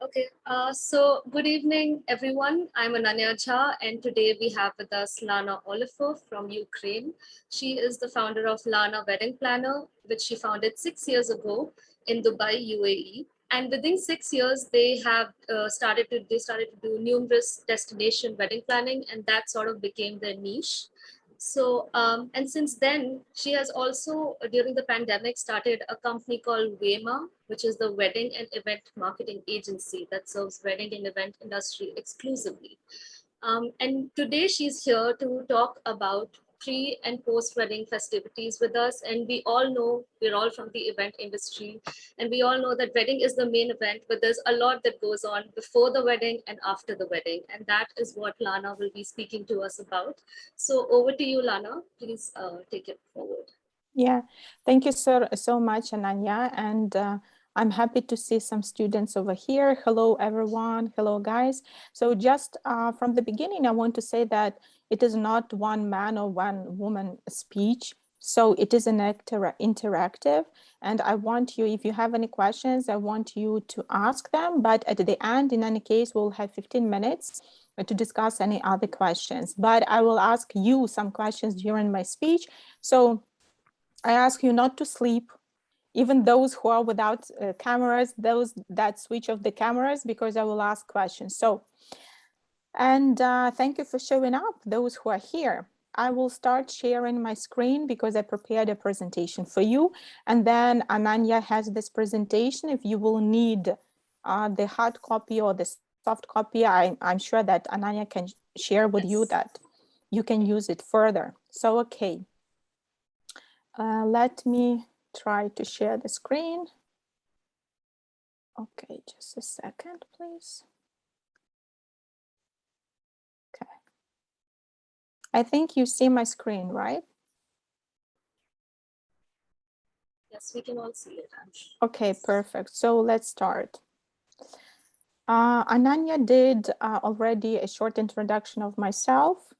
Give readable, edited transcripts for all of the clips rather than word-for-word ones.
Okay, so good evening, everyone. I'm Ananya Jha, and today we have with us Lana Olifer from Ukraine. She is the founder of Lana Wedding Planner, which she founded 6 years ago in Dubai, UAE. And within 6 years, they started to do numerous destination wedding planning, and that sort of became their niche. And since then, she has also, during the pandemic, started a company called WEMA, which is the Wedding and Event Marketing Agency that serves wedding and event industry exclusively. And today she's here to talk about pre and post wedding festivities with us. And we all know we're all from the event industry, and we all know that wedding is the main event, but there's a lot that goes on before the wedding and after the wedding. And that is what Lana will be speaking to us about. So over to you, Lana. Please take it forward. Yeah, thank you so much, Ananya. And I'm happy to see some students over here. Hello, everyone. Hello, guys. So just from the beginning, I want to say that it is not one man or one woman speech. So it is an interactive. And I want you, if you have any questions, I want you to ask them. But at the end, in any case, we'll have 15 minutes to discuss any other questions. But I will ask you some questions during my speech. So I ask you not to sleep, even those who are without cameras, those that switch off the cameras, because I will ask questions. And thank you for showing up, those who are here. I will start sharing my screen because I prepared a presentation for you. And then Ananya has this presentation. If you will need the hard copy or the soft copy, I'm sure that Ananya can share with you that you can use it further. So, okay. Let me try to share the screen. Okay, just a second, please. Okay. I think you see my screen, right? Yes, we can all see it. Okay, perfect. So let's start. Ananya did already a short introduction of myself.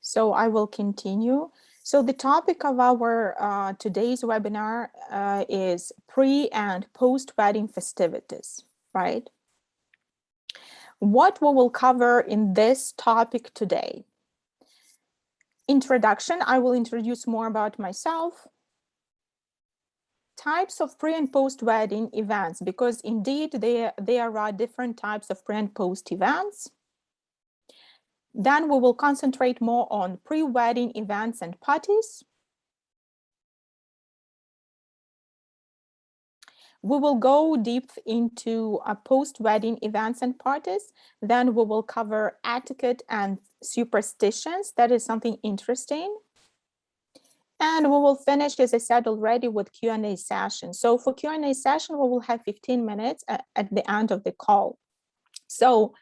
So I will continue. So the topic of our today's webinar is pre and post-wedding festivities, right? What we will cover in this topic today. Introduction, I will introduce more about myself. Types of pre and post-wedding events, because indeed there are different types of pre and post events. Then we will concentrate more on pre-wedding events and parties. We will go deep into post-wedding events and parties. Then we will cover etiquette and superstitions. That is something interesting. And we will finish, as I said already, with Q&A session. So for Q&A session, we will have 15 minutes at the end of the call. So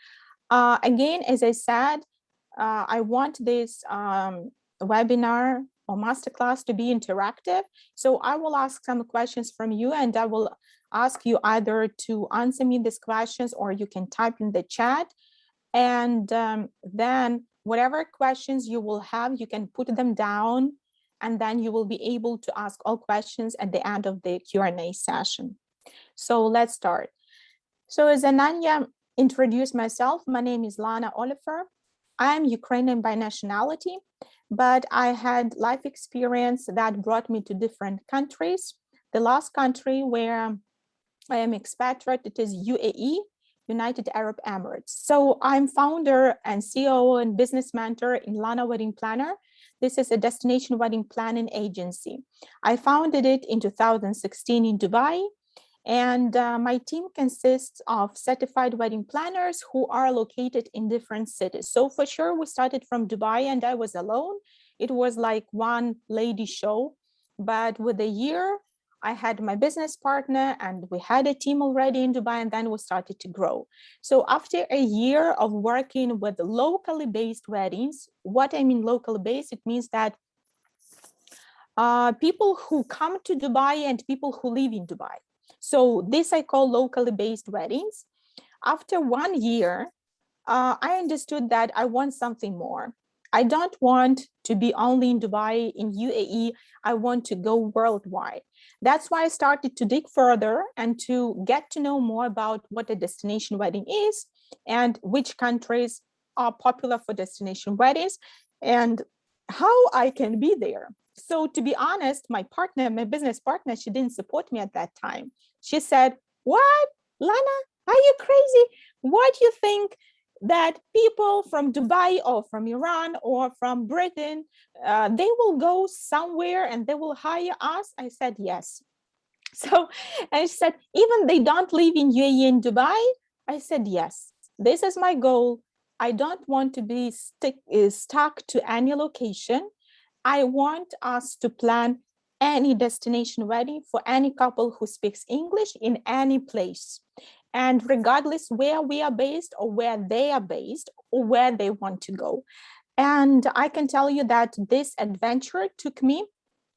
again, as I said, I want this webinar or masterclass to be interactive. So I will ask some questions from you, and I will ask you either to answer me these questions or you can type in the chat. And then whatever questions you will have, you can put them down, and then you will be able to ask all questions at the end of the Q&A session. So let's start. So as Ananya introduced myself, my name is Lana Olifer. I'm Ukrainian by nationality, but I had life experience that brought me to different countries. The last country where I am expatriate, it is UAE, United Arab Emirates. So I'm founder and CEO and business mentor in Lana Wedding Planner. This is a destination wedding planning agency. I founded it in 2016 in Dubai. And my team consists of certified wedding planners who are located in different cities. So for sure, we started from Dubai and I was alone. It was like one lady show, but with a year, I had my business partner and we had a team already in Dubai, and then we started to grow. So after a year of working with locally based weddings, what I mean locally based, it means that people who come to Dubai and people who live in Dubai. So this I call locally based weddings. After 1 year, I understood that I want something more. I don't want to be only in Dubai, in UAE. I want to go worldwide. That's why I started to dig further and to get to know more about what a destination wedding is and which countries are popular for destination weddings and how I can be there. So to be honest, my business partner, she didn't support me at that time. She said, "What, Lana, are you crazy? Why do you think that people from Dubai or from Iran or from Britain, they will go somewhere and they will hire us?" I said, "Yes." So I said, "Even they don't live in UAE and Dubai?" I said, "Yes, this is my goal. I don't want to be stuck to any location. I want us to plan any destination wedding for any couple who speaks English in any place. And regardless where we are based or where they are based or where they want to go." And I can tell you that this adventure took me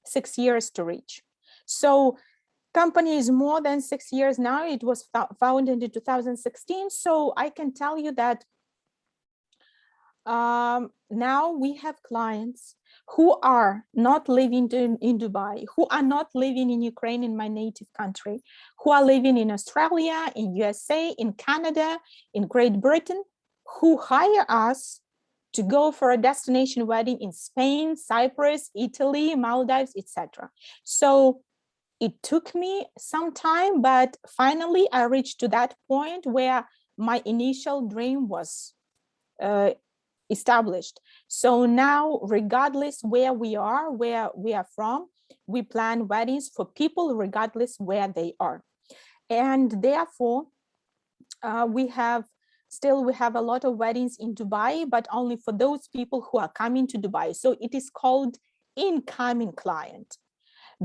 6 years to reach. So company is more than 6 years now. It was founded in 2016. So I can tell you that now we have clients who are not living in Dubai, who are not living in Ukraine, in my native country, who are living in Australia, in USA, in Canada, in Great Britain, who hire us to go for a destination wedding in Spain, Cyprus, Italy, Maldives, etc. So it took me some time, but finally I reached to that point where my initial dream was established. So now, regardless where we are from, we plan weddings for people regardless where they are. And therefore, we have a lot of weddings in Dubai, but only for those people who are coming to Dubai. So it is called incoming client,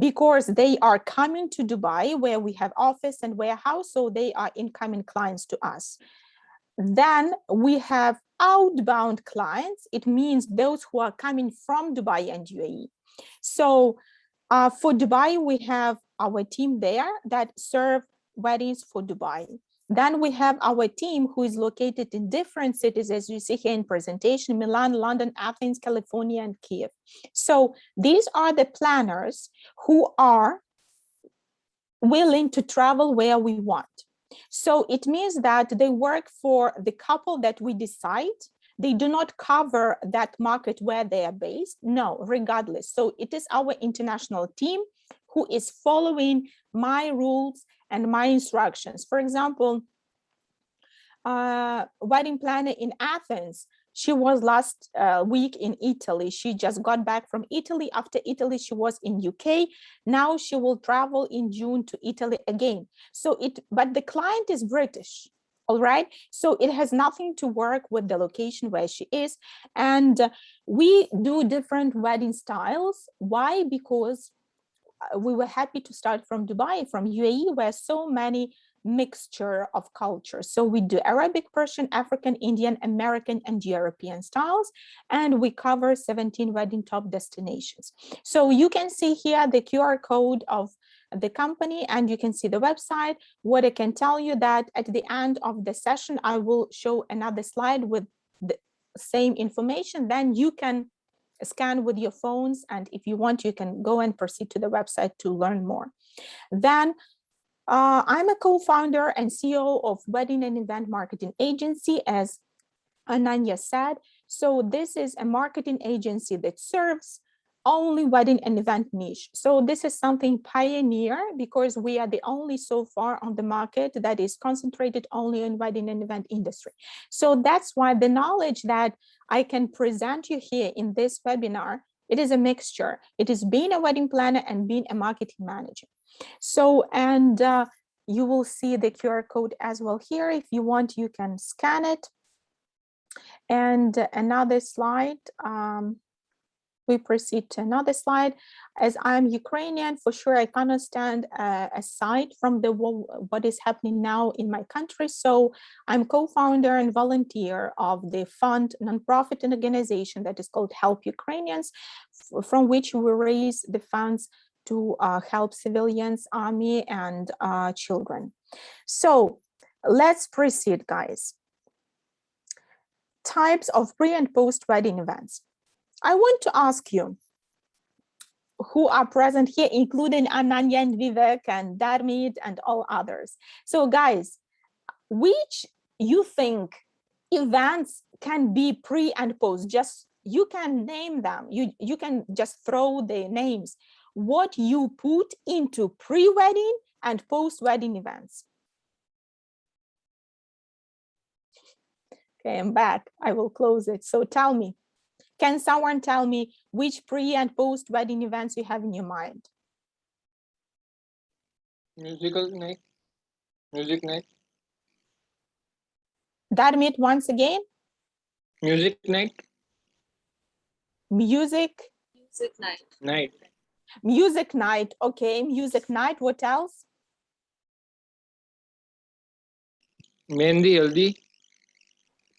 because they are coming to Dubai where we have office and warehouse, so they are incoming clients to us. Then we have outbound clients. It means those who are coming from Dubai and UAE. So for Dubai, we have our team there that serve weddings for Dubai. Then we have our team who is located in different cities, as you see here in presentation: Milan, London, Athens, California, and Kiev. So these are the planners who are willing to travel where we want. So it means that they work for the couple that we decide. They do not cover that market where they are based. No, regardless. So it is our international team who is following my rules and my instructions. For example, wedding planner in Athens, she was last week in Italy. She just got back from Italy. After Italy, she was in UK. Now she will travel in June to Italy again. But the client is British, all right? So it has nothing to work with the location where she is. And we do different wedding styles. Why? Because we were happy to start from Dubai, from UAE, where so many mixture of cultures. So we do Arabic, Persian, African, Indian, American, and European styles, and we cover 17 wedding top destinations. So you can see here the QR code of the company, and you can see the website. What I can tell you that at the end of the session, I will show another slide with the same information. Then you can scan with your phones, and if you want, you can go and proceed to the website to learn more. Then I'm a co-founder and CEO of Wedding and Event Marketing Agency, as Ananya said. So this is a marketing agency that serves only wedding and event niche. So this is something pioneer, because we are the only so far on the market that is concentrated only on wedding and event industry. So that's why the knowledge that I can present you here in this webinar, it is a mixture. It is being a wedding planner and being a marketing manager. So, and you will see the QR code as well here. If you want, you can scan it. And another slide, we proceed to another slide. As I'm Ukrainian, for sure, I cannot stand aside from what is happening now in my country. So I'm co-founder and volunteer of the fund, nonprofit organization that is called Help Ukrainians, from which we raise the funds to help civilians, army, and children. So let's proceed, guys. Types of pre and post wedding events. I want to ask you who are present here, including Ananya and Vivek and Darmit and all others. So guys, which you think events can be pre and post? Just you can name them. You can just throw the names. What you put into pre-wedding and post-wedding events. Okay, I'm back. I will close it. So tell me, can someone tell me which pre and post-wedding events you have in your mind? Musical night. Music night. Darmit, once again. Music night. Music. Music night. Night. Music night. Okay, music night. What else? Mehndi, haldi.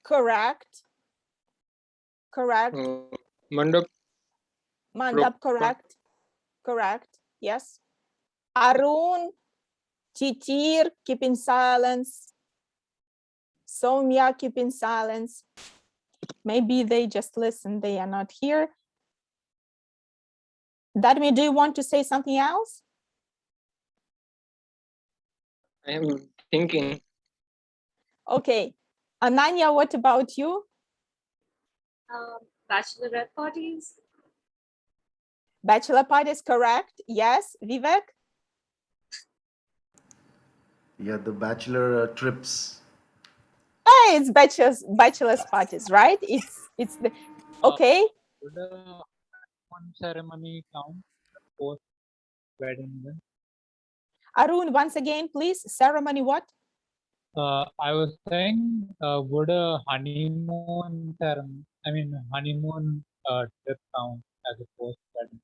Correct. Correct. Mandap. Mandap, correct. Correct. Yes. Arun, Chichir, keep in silence. Soumya, keep in silence. Maybe they just listen. They are not here. Darmi, do you want to say something else? I am thinking. Okay. Ananya, what about you? Bachelorette parties. Bachelor parties, correct. Yes. Vivek? Yeah, the bachelor trips. Hey, it's bachelor's parties, right? It's the okay. Would one ceremony count post wedding event? Arun, once again, please. Ceremony what? I was saying, would a honeymoon ceremony, honeymoon trip count as a post wedding?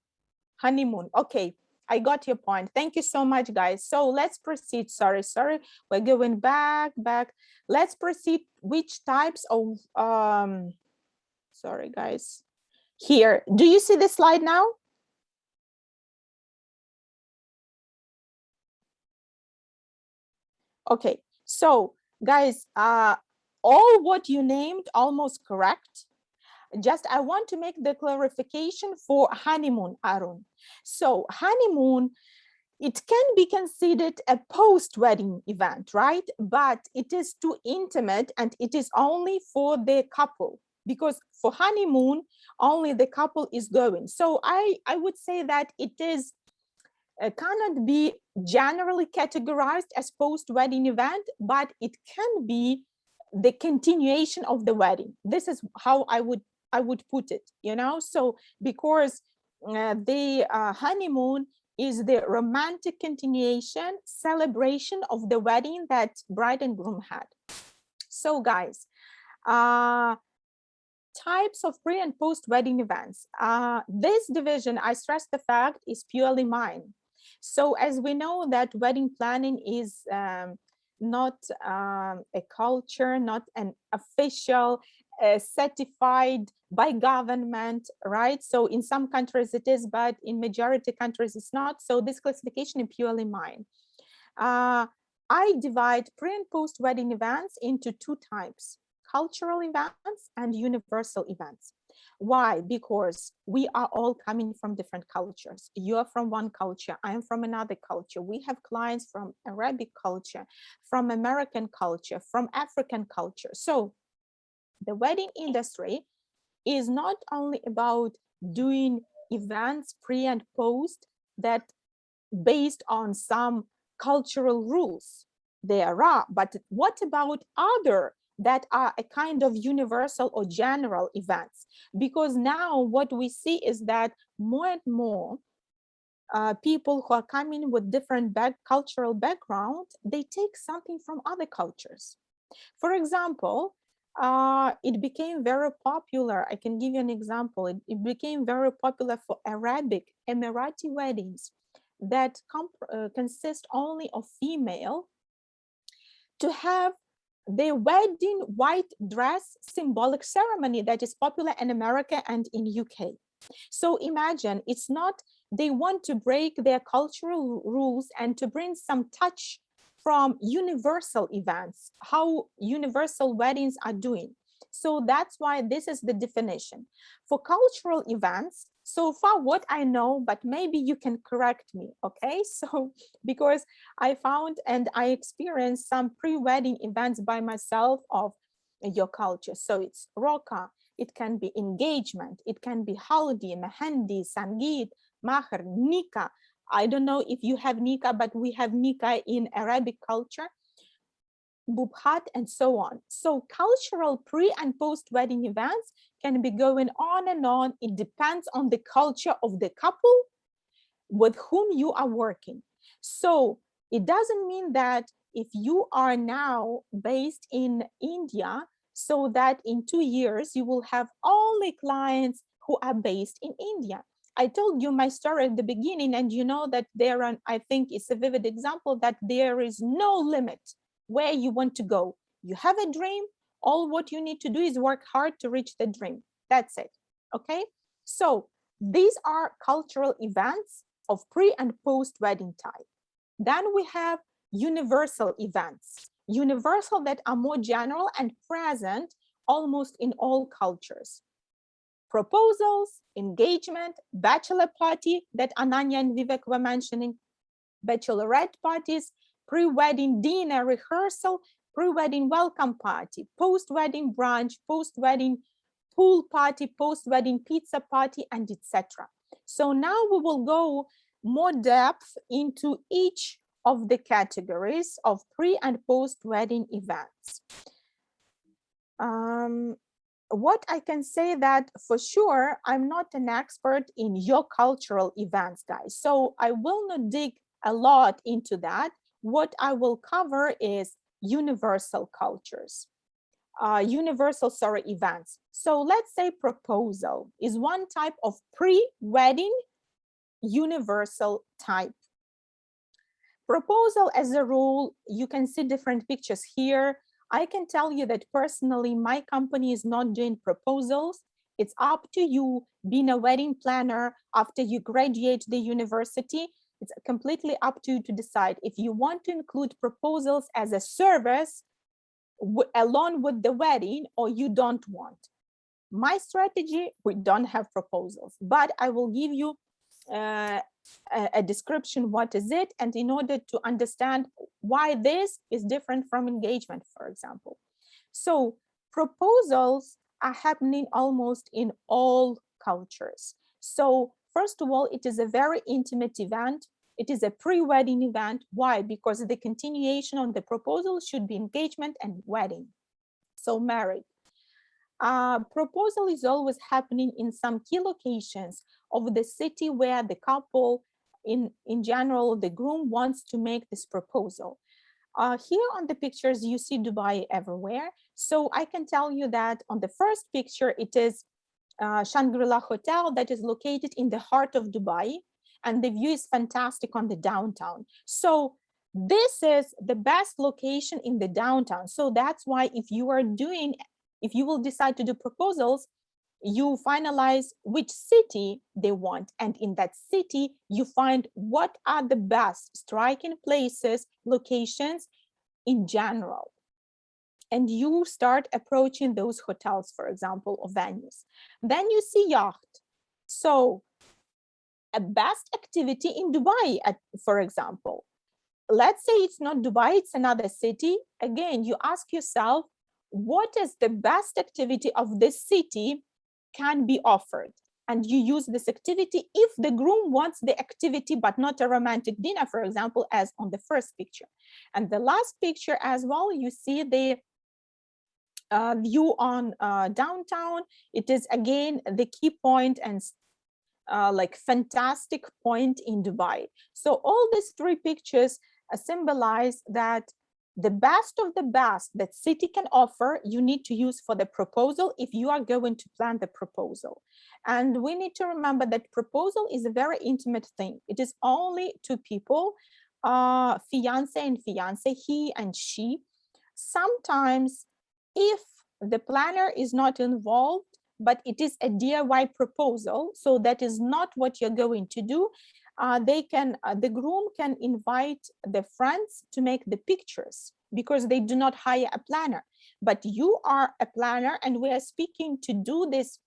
Honeymoon. Okay, I got your point. Thank you so much, guys. So let's proceed. Sorry. We're going back. Let's proceed. Which types of sorry, guys. Here, do you see the slide now? Okay, so guys, all what you named almost correct. Just I want to make the clarification for honeymoon, Arun. So honeymoon, it can be considered a post-wedding event, right? But it is too intimate and it is only for the couple, because for honeymoon, only the couple is going. So I would say that it is cannot be generally categorized as post-wedding event, but it can be the continuation of the wedding. This is how I would put it, you know. So because the honeymoon is the romantic continuation, celebration of the wedding that bride and groom had. So guys, types of pre and post wedding events. This division, I stress the fact, is purely mine. So as we know that wedding planning is not a culture, not an official certified by government, right? So in some countries it is, but in majority countries it's not. So this classification is purely mine. I divide pre and post wedding events into two types: cultural events and universal events. Why? Because we are all coming from different cultures. You're from one culture, I am from another culture. We have clients from Arabic culture, from American culture, from African culture. So the wedding industry is not only about doing events pre and post that based on some cultural rules. There are, but what about other that are a kind of universal or general events? Because now what we see is that more and more people who are coming with different cultural background, they take something from other cultures. For example, it became very popular. I can give you an example. It became very popular for Arabic Emirati weddings that consist only of female to have the wedding white dress symbolic ceremony that is popular in America and in UK. So imagine, it's not, they want to break their cultural rules and to bring some touch from universal events, how universal weddings are doing. So that's why this is the definition. For cultural events, so far what I know, but maybe you can correct me, okay? So because I found and I experienced some pre-wedding events by myself of your culture. So it's roka, it can be engagement, it can be haldi, mehendi, sangeet, mahar, nikah. I don't know if you have nikah, but we have nikah in Arabic culture, bubhat, and so on. So cultural pre and post-wedding events can be going on and on. It depends on the culture of the couple with whom you are working. So it doesn't mean that if you are now based in India, so that in 2 years you will have only clients who are based in India. I told you my story at the beginning, and you know that there are, I think it's a vivid example that there is no limit where you want to go. You have a dream, all what you need to do is work hard to reach the dream. That's it, okay? So these are cultural events of pre and post-wedding type. Then we have universal events, universal that are more general and present almost in all cultures. Proposals, engagement, bachelor party that Ananya and Vivek were mentioning, bachelorette parties, pre-wedding dinner rehearsal, pre-wedding welcome party, post-wedding brunch, post-wedding pool party, post-wedding pizza party, and etc. So now we will go more depth into each of the categories of pre and post-wedding events. What I can say that for sure, I'm not an expert in your cultural events, guys. So I will not dig a lot into that. What I will cover is universal cultures, universal events. So let's say proposal is one type of pre-wedding universal type. Proposal as a rule, you can see different pictures here. I can tell you that personally, my company is not doing proposals. It's up to you being a wedding planner after you graduate the university. It's completely up to you to decide if you want to include proposals as a service along with the wedding or you don't want. My strategy, we don't have proposals, but I will give you a description, what is it, and in order to understand why this is different from engagement, for example. So proposals are happening almost in all cultures. So first of all, it is a very intimate event. It is a pre-wedding event. Why? Because the continuation on the proposal should be engagement and wedding. So married. Proposal is always happening in some key locations of the city where the couple, in general, the groom wants to make this proposal. Here on the pictures, you see Dubai everywhere. So I can tell you that on the first picture, it is Shangri-La Hotel that is located in the heart of Dubai, and the view is fantastic on the downtown. So this is the best location in the downtown. So that's why if you will decide to do proposals, you finalize which city they want. And in that city, you find what are the best striking places, locations in general. And you start approaching those hotels, for example, or venues. Then you see yacht. So a best activity in Dubai, for example. Let's say it's not Dubai, it's another city. Again, you ask yourself, what is the best activity of this city can be offered? And you use this activity if the groom wants the activity, but not a romantic dinner, for example, as on the first picture. And the last picture as well, you see the view on downtown. It is again the key point and like fantastic point in Dubai. So all these three pictures symbolize that the best of the best that city can offer, you need to use for the proposal if you are going to plan the proposal. And we need to remember that proposal is a very intimate thing. It is only two people, fiance and fiance, he and she. Sometimes if the planner is not involved, but it is a DIY proposal, so that is not what you're going to do, the groom can invite the friends to make the pictures because they do not hire a planner. But you are a planner, and we are speaking to do this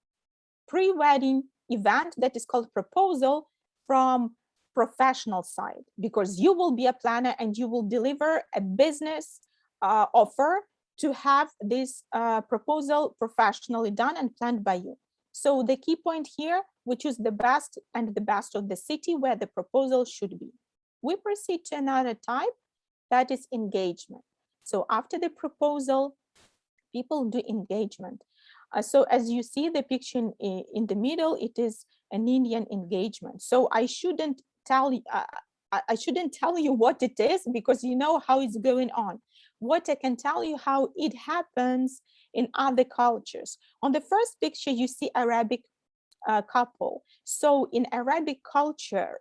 pre-wedding event that is called proposal from professional side, because you will be a planner and you will deliver a business offer to have this proposal professionally done and planned by you. So the key point here, we choose the best and the best of the city where the proposal should be. We proceed to another type, that is engagement. So after the proposal, people do engagement. So as you see the picture in the middle, it is an Indian engagement. So I shouldn't tell you what it is, because you know how it's going on. What I can tell you how it happens in other cultures. On the first picture, you see Arabic couple. So in Arabic culture,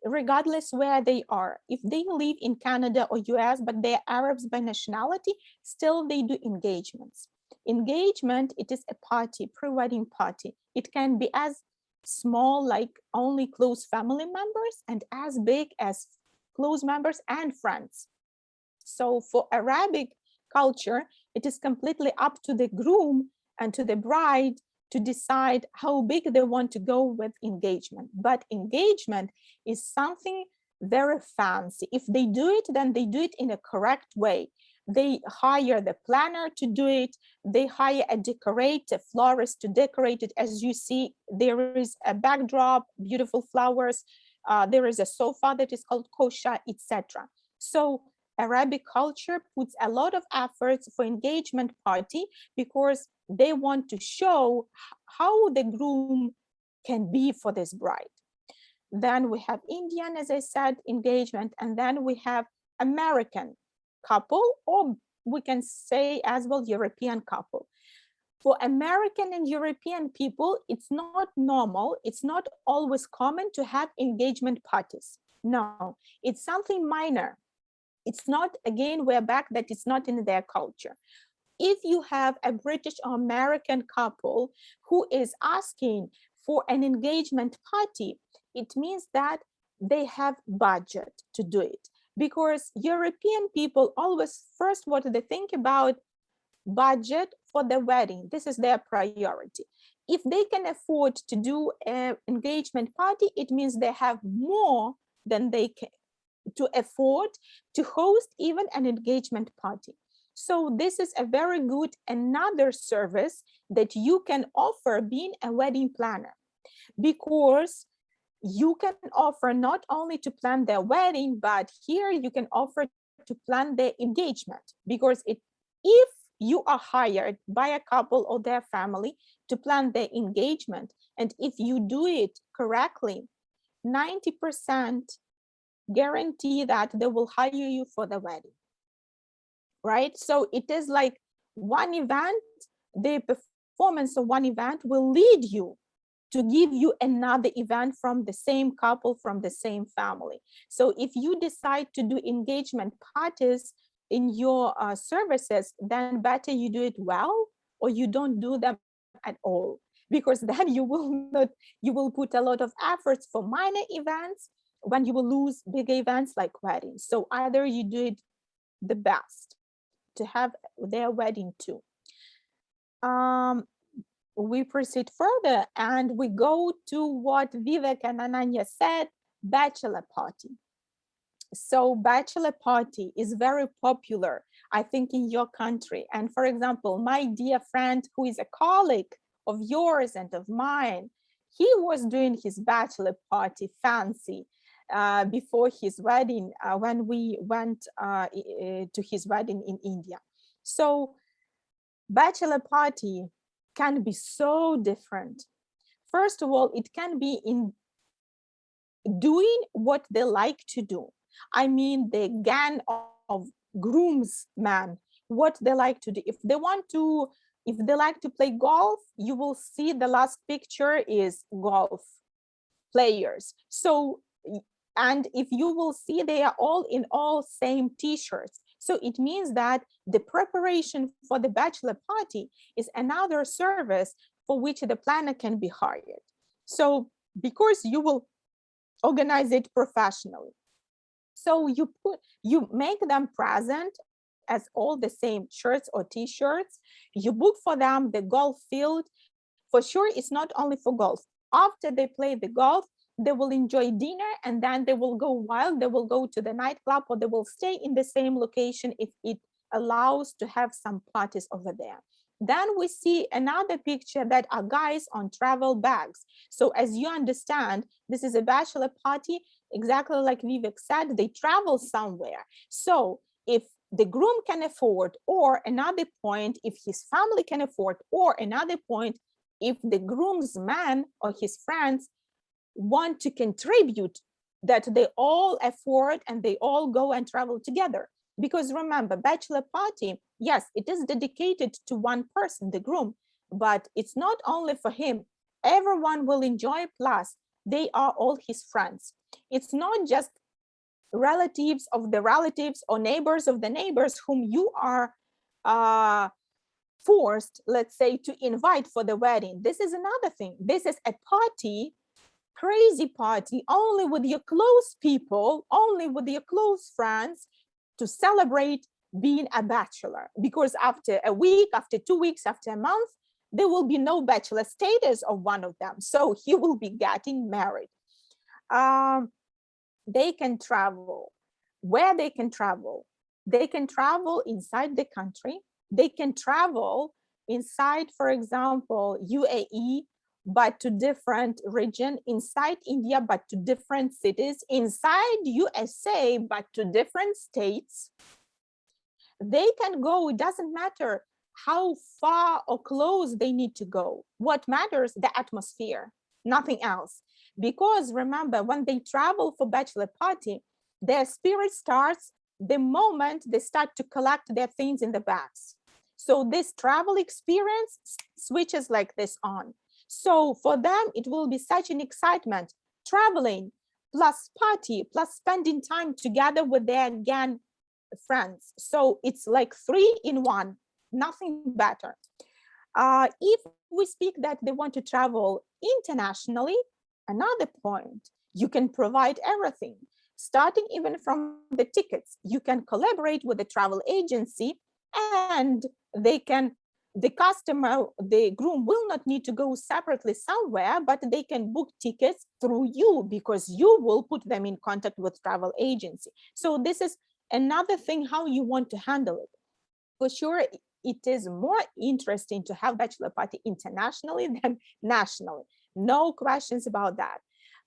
regardless where they are, if they live in Canada or US, but they're Arabs by nationality, still they do engagements. Engagement, it is a party, pre-wedding party. It can be as small, like only close family members, and as big as close members and friends. So for Arabic culture, it is completely up to the groom and to the bride to decide how big they want to go with engagement. But engagement is something very fancy. If they do it, then they do it in a correct way. They hire the planner to do it. They hire a florist to decorate it. As you see, there is a backdrop, beautiful flowers. There is a sofa that is called kosha, etc. So Arabic culture puts a lot of efforts for engagement party because they want to show how the groom can be for this bride. Then we have Indian, as I said, engagement, and then we have American couple, or we can say as well European couple. For American and European people, it's not normal, it's not always common to have engagement parties. No, it's something minor. It's not, again, we're back that it's not in their culture. If you have a British or American couple who is asking for an engagement party, it means that they have budget to do it. Because European people always, first, what they think about budget for the wedding. This is their priority. If they can afford to do an engagement party, it means they have more than they can to afford to host even an engagement party. So this is a very good another service that you can offer being a wedding planner, because you can offer not only to plan their wedding, but here you can offer to plan their engagement, because if you are hired by a couple or their family to plan their engagement, and if you do it correctly, 90% guarantee that they will hire you for the wedding, right? So it is like one event, the performance of one event will lead you to give you another event from the same couple, from the same family. So if you decide to do engagement parties in your services, then better you do it well, or you don't do them at all, because then you will put a lot of efforts for minor events when you will lose big events like weddings. So either you do it the best to have their wedding too. We proceed further and we go to what Vivek and Ananya said, bachelor party. So bachelor party is very popular, I think, in your country. And for example, my dear friend who is a colleague of yours and of mine, he was doing his bachelor party fancy before his wedding, when we went to his wedding in India. So bachelor party can be so different. First of all, it can be in doing what they like to do. I mean, the gang of groomsmen, what they like to do. If they like to play golf, you will see the last picture is golf players. So, and if you will see, they are all in all same t-shirts. So it means that the preparation for the bachelor party is another service for which the planner can be hired. So because you will organize it professionally. So you make them present as all the same shirts or t-shirts. You book for them the golf field. For sure, it's not only for golf. After they play the golf, they will enjoy dinner, and then they will go wild. They will go to the nightclub, or they will stay in the same location if it allows to have some parties over there. Then we see another picture that are guys on travel bags. So as you understand, this is a bachelor party, exactly like Vivek said, they travel somewhere. So if the groom can afford, or another point, if his family can afford, or another point, if the groom's man or his friends want to contribute, that they all afford and they all go and travel together. Because remember, bachelor party, yes, it is dedicated to one person, the groom, but it's not only for him. Everyone will enjoy, plus they are all his friends. It's not just relatives of the relatives or neighbors of the neighbors whom you are forced, let's say, to invite for the wedding. This is another thing. This is a party, crazy party, only with your close people, only with your close friends, to celebrate being a bachelor. Because after a week, after 2 weeks, after a month, there will be no bachelor status of one of them. So he will be getting married. They can travel. Where they can travel? They can travel inside the country. They can travel inside, for example, UAE, but to different region, inside India, but to different cities, inside USA, but to different states. They can go, it doesn't matter how far or close they need to go. What matters, the atmosphere, nothing else. Because remember, when they travel for bachelor party, their spirit starts the moment they start to collect their things in the bags. So this travel experience switches like this on. So for them, it will be such an excitement, traveling, plus party, plus spending time together with their gang friends. So it's like 3 in 1, nothing better. If we speak that they want to travel internationally, another point, you can provide everything, starting even from the tickets. You can collaborate with the travel agency, and the customer, the groom will not need to go separately somewhere, but they can book tickets through you, because you will put them in contact with travel agency. So this is another thing, how you want to handle it. For sure, it is more interesting to have bachelor party internationally than nationally. No questions about that.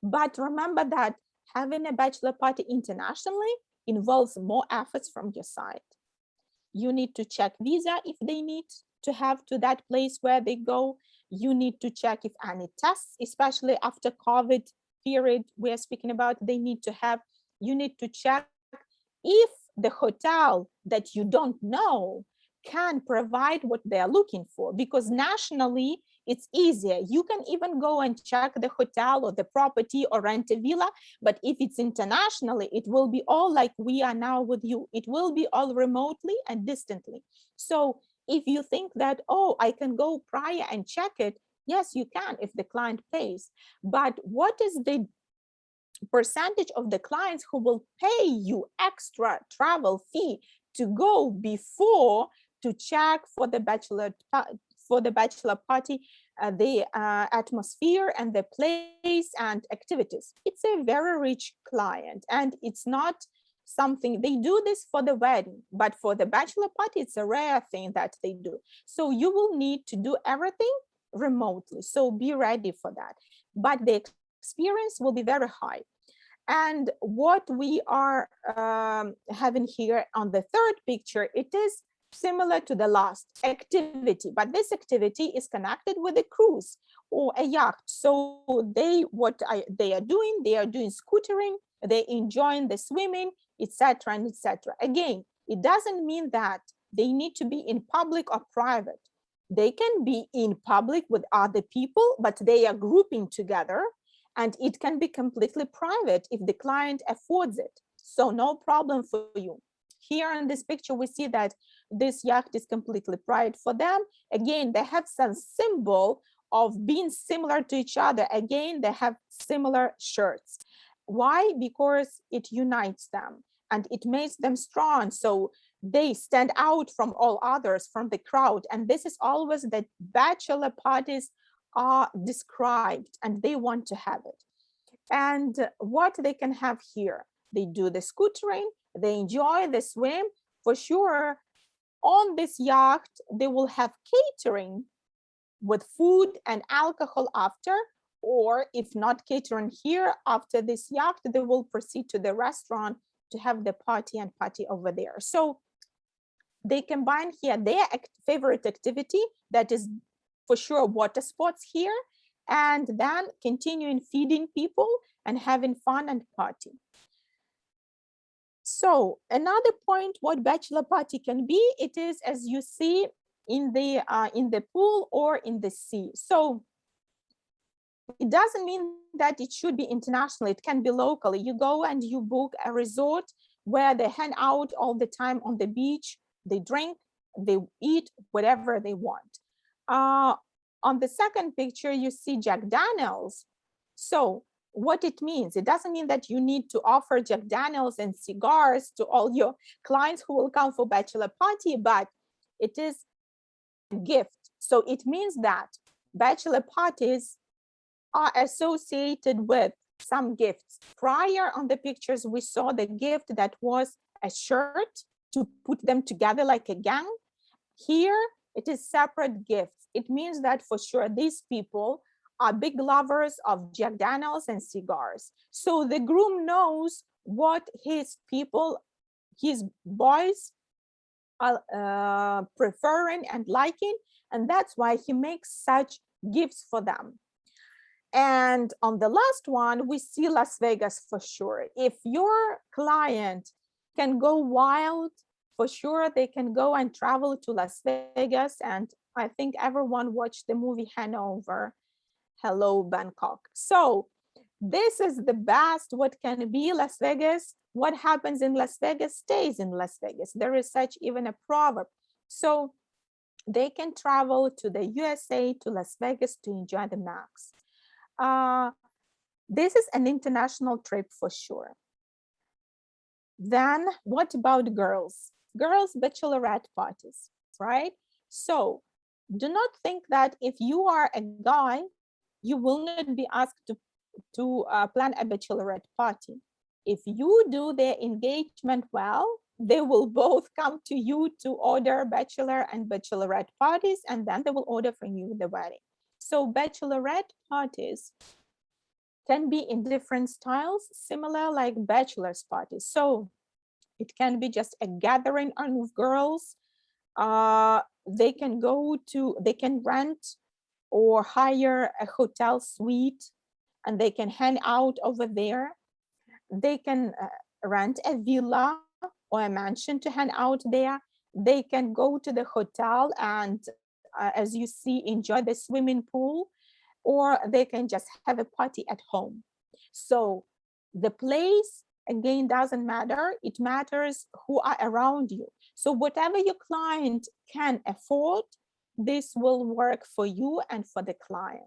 But remember that having a bachelor party internationally involves more efforts from your side. You need to check visa if they need to have to that place where they go. You need to check if any tests, especially after COVID period we're speaking about, they need to have. You need to check if the hotel that you don't know can provide what they're looking for, because nationally it's easier. You can even go and check the hotel or the property or rent a villa, but if it's internationally, it will be all like we are now with you. It will be all remotely and distantly. So if you think that, oh, I can go prior and check it, yes, you can if the client pays. But what is the percentage of the clients who will pay you extra travel fee to go before to check for the bachelor party, the atmosphere and the place and activities? It's a very rich client, and it's not something they do this for the wedding, but for the bachelor party, it's a rare thing that they do. So you will need to do everything remotely. So be ready for that. But the experience will be very high. And what we are having here on the third picture, it is similar to the last activity, but this activity is connected with a cruise or a yacht. So they are doing scootering, they enjoying the swimming, etc. and etc. Again, it doesn't mean that they need to be in public or private. They can be in public with other people, but they are grouping together, and it can be completely private if the client affords it. So no problem for you. Here in this picture, we see that this yacht is completely private for them. Again, they have some symbol of being similar to each other. Again, they have similar shirts. Why? Because it unites them. and it makes them strong. So they stand out from all others, from the crowd. And this is always that bachelor parties are described, and they want to have it. And what they can have here, they do the scootering, they enjoy the swim. For sure, on this yacht, they will have catering with food and alcohol after, or if not catering here, after this yacht, they will proceed to the restaurant to have the party and party over there. So they combine here their favorite activity, that is for sure water sports here, and then continuing feeding people and having fun and party. So another point what bachelor party can be, it is as you see in the pool or in the sea. So it doesn't mean that it should be international, it can be locally. You go and you book a resort where they hang out all the time on the beach, they drink, they eat whatever they want. On the second picture, you see Jack Daniels. So what it means, it doesn't mean that you need to offer Jack Daniels and cigars to all your clients who will come for bachelor party, but it is a gift. So it means that bachelor parties are associated with some gifts. Prior on the pictures, we saw the gift that was a shirt to put them together like a gang. Here, it is separate gifts. It means that for sure these people are big lovers of Jack Daniels and cigars. So the groom knows what his people, his boys are preferring and liking, and that's why he makes such gifts for them. And on the last one, we see Las Vegas for sure. If your client can go wild, for sure they can go and travel to Las Vegas. And I think everyone watched the movie Hangover, Hello Bangkok. So this is the best what can be Las Vegas. What happens in Las Vegas stays in Las Vegas. There is such even a proverb. So they can travel to the USA, to Las Vegas to enjoy the max. This is an international trip for sure. Then what about girls? Girls' bachelorette parties, right? So do not think that if you are a guy, you will not be asked to plan a bachelorette party. If you do their engagement well, they will both come to you to order bachelor and bachelorette parties, and then they will order from you the wedding. So bachelorette parties can be in different styles, similar like bachelor's parties. So it can be just a gathering of girls. They can rent or hire a hotel suite, and they can hang out over there. They can rent a villa or a mansion to hang out there. They can go to the hotel and, as you see, enjoy the swimming pool, or they can just have a party at home. So the place, again, doesn't matter. It matters who are around you. So whatever your client can afford, this will work for you and for the client.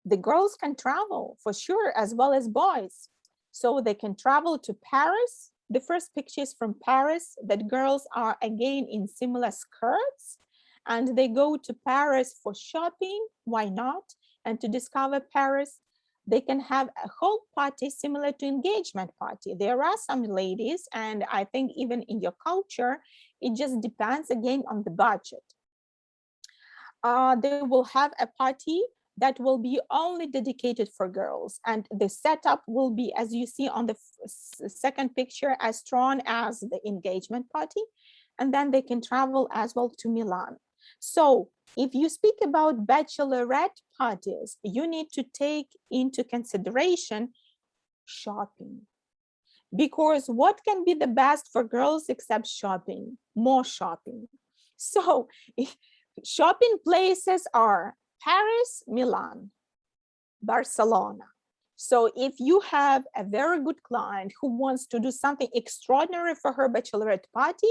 The girls can travel for sure, as well as boys. So they can travel to Paris. The first picture is from Paris, that girls are again in similar skirts, and they go to Paris for shopping. Why not? And to discover Paris, they can have a whole party similar to engagement party. There are some ladies, and I think even in your culture, it just depends again on the budget. They will have a party that will be only dedicated for girls, and the setup will be, as you see on the second picture, as strong as the engagement party, and then they can travel as well to Milan. So if you speak about bachelorette parties, you need to take into consideration shopping, because what can be the best for girls except shopping? More shopping. So shopping places are Paris, Milan, Barcelona. So if you have a very good client who wants to do something extraordinary for her bachelorette party,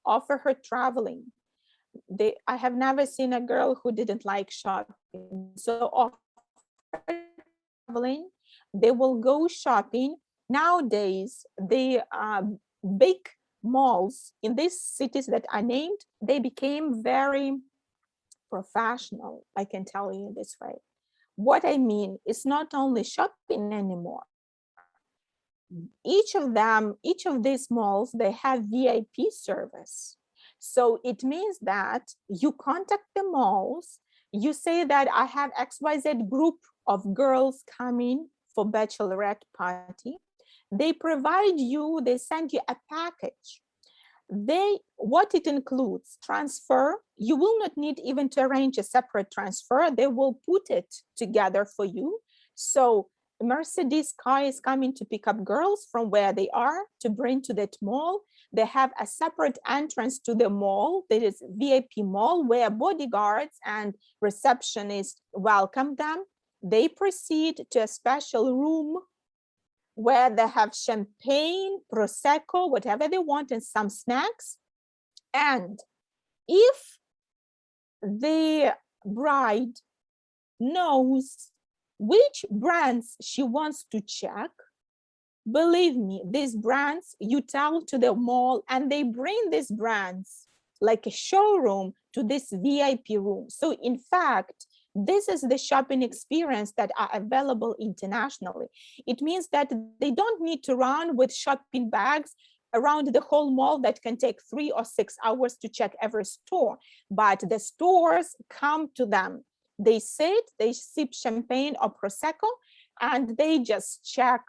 offer her traveling. I have never seen a girl who didn't like shopping. So offer traveling, they will go shopping nowadays, the big malls in these cities that are named, they became very professional, I can tell you this way. What I mean is not only shopping anymore. Each of these malls, they have VIP service. So it means that you contact the malls, you say that I have XYZ group of girls coming for bachelorette party. They provide you, they send you a package. What it includes: transfer. You will not need even to arrange a separate transfer. They will put it together for you. So Mercedes car is coming to pick up girls from where they are to bring to that mall. They have a separate entrance to the mall. There is VIP mall where bodyguards and receptionists welcome them. They proceed to a special room where they have champagne, prosecco, whatever they want, and some snacks. And if the bride knows which brands she wants to check, believe me, these brands you tell to the mall, and they bring these brands like a showroom to this VIP room. So in fact, this is the shopping experience that are available internationally. It means that they don't need to run with shopping bags around the whole mall that can take 3 or 6 hours to check every store, but the stores come to them. They sit, they sip champagne or prosecco, and they just check.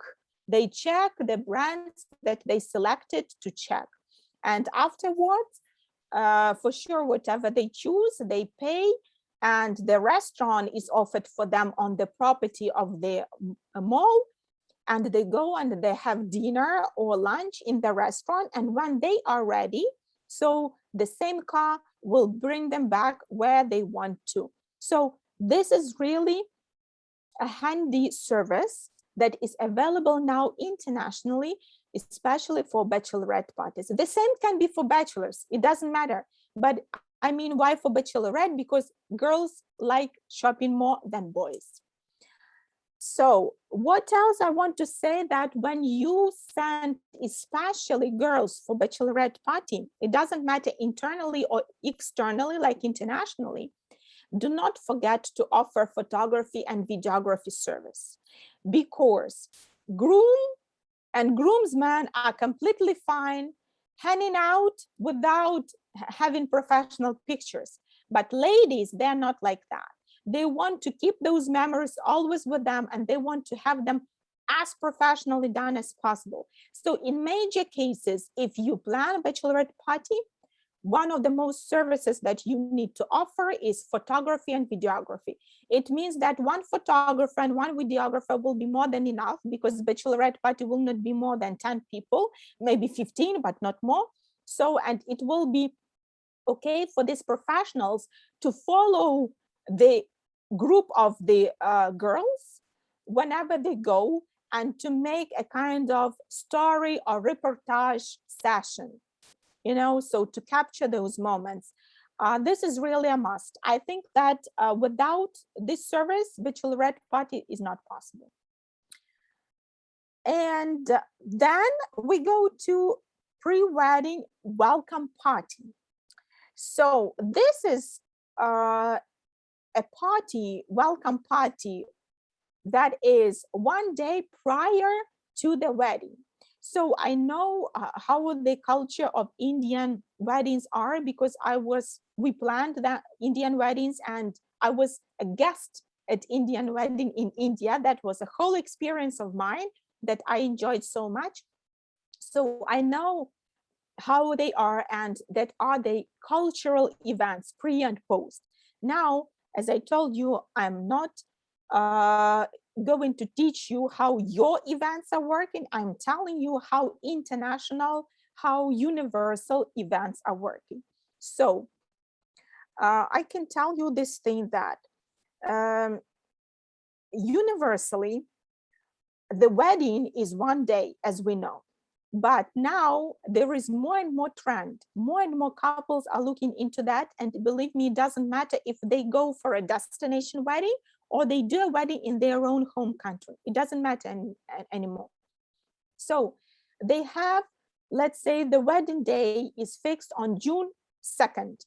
They check the brands that they selected to check, and afterwards, for sure, whatever they choose, they pay, and the restaurant is offered for them on the property of the mall, and they go and they have dinner or lunch in the restaurant, and when they are ready, so the same car will bring them back where they want to. So this is really a handy service that is available now internationally, especially for bachelorette parties. The same can be for bachelors, it doesn't matter. But I mean, why for bachelorette? Because girls like shopping more than boys. So what else I want to say, that when you send especially girls for bachelorette party, it doesn't matter internally or externally, like internationally, do not forget to offer photography and videography service, because groom and groomsmen are completely fine hanging out without having professional pictures. But ladies, they're not like that. They want to keep those memories always with them, and they want to have them as professionally done as possible. So in major cases, if you plan a bachelorette party, one of the most services that you need to offer is photography and videography. It means that one photographer and one videographer will be more than enough, because bachelorette party will not be more than 10 people, maybe 15, but not more. So, and it will be okay for these professionals to follow the group of the girls whenever they go, and to make a kind of story or reportage session, you know, so to capture those moments. This is really a must. I think that without this service, bachelorette party is not possible. And then we go to pre-wedding welcome party. So this is a party, welcome party, that is one day prior to the wedding. So I know how the culture of Indian weddings are, because we planned that Indian weddings, and I was a guest at Indian wedding in India. That was a whole experience of mine that I enjoyed so much. So I know how they are, and that are the cultural events pre and post. Now, as I told you, I'm not going to teach you how your events are working. I'm telling you how international, how universal events are working. So I can tell you this thing, that universally, the wedding is one day, as we know. But now there is more and more trend. More and more couples are looking into that. And believe me, it doesn't matter if they go for a destination wedding or they do a wedding in their own home country. It doesn't matter anymore. So they have, let's say the wedding day is fixed on June 2nd.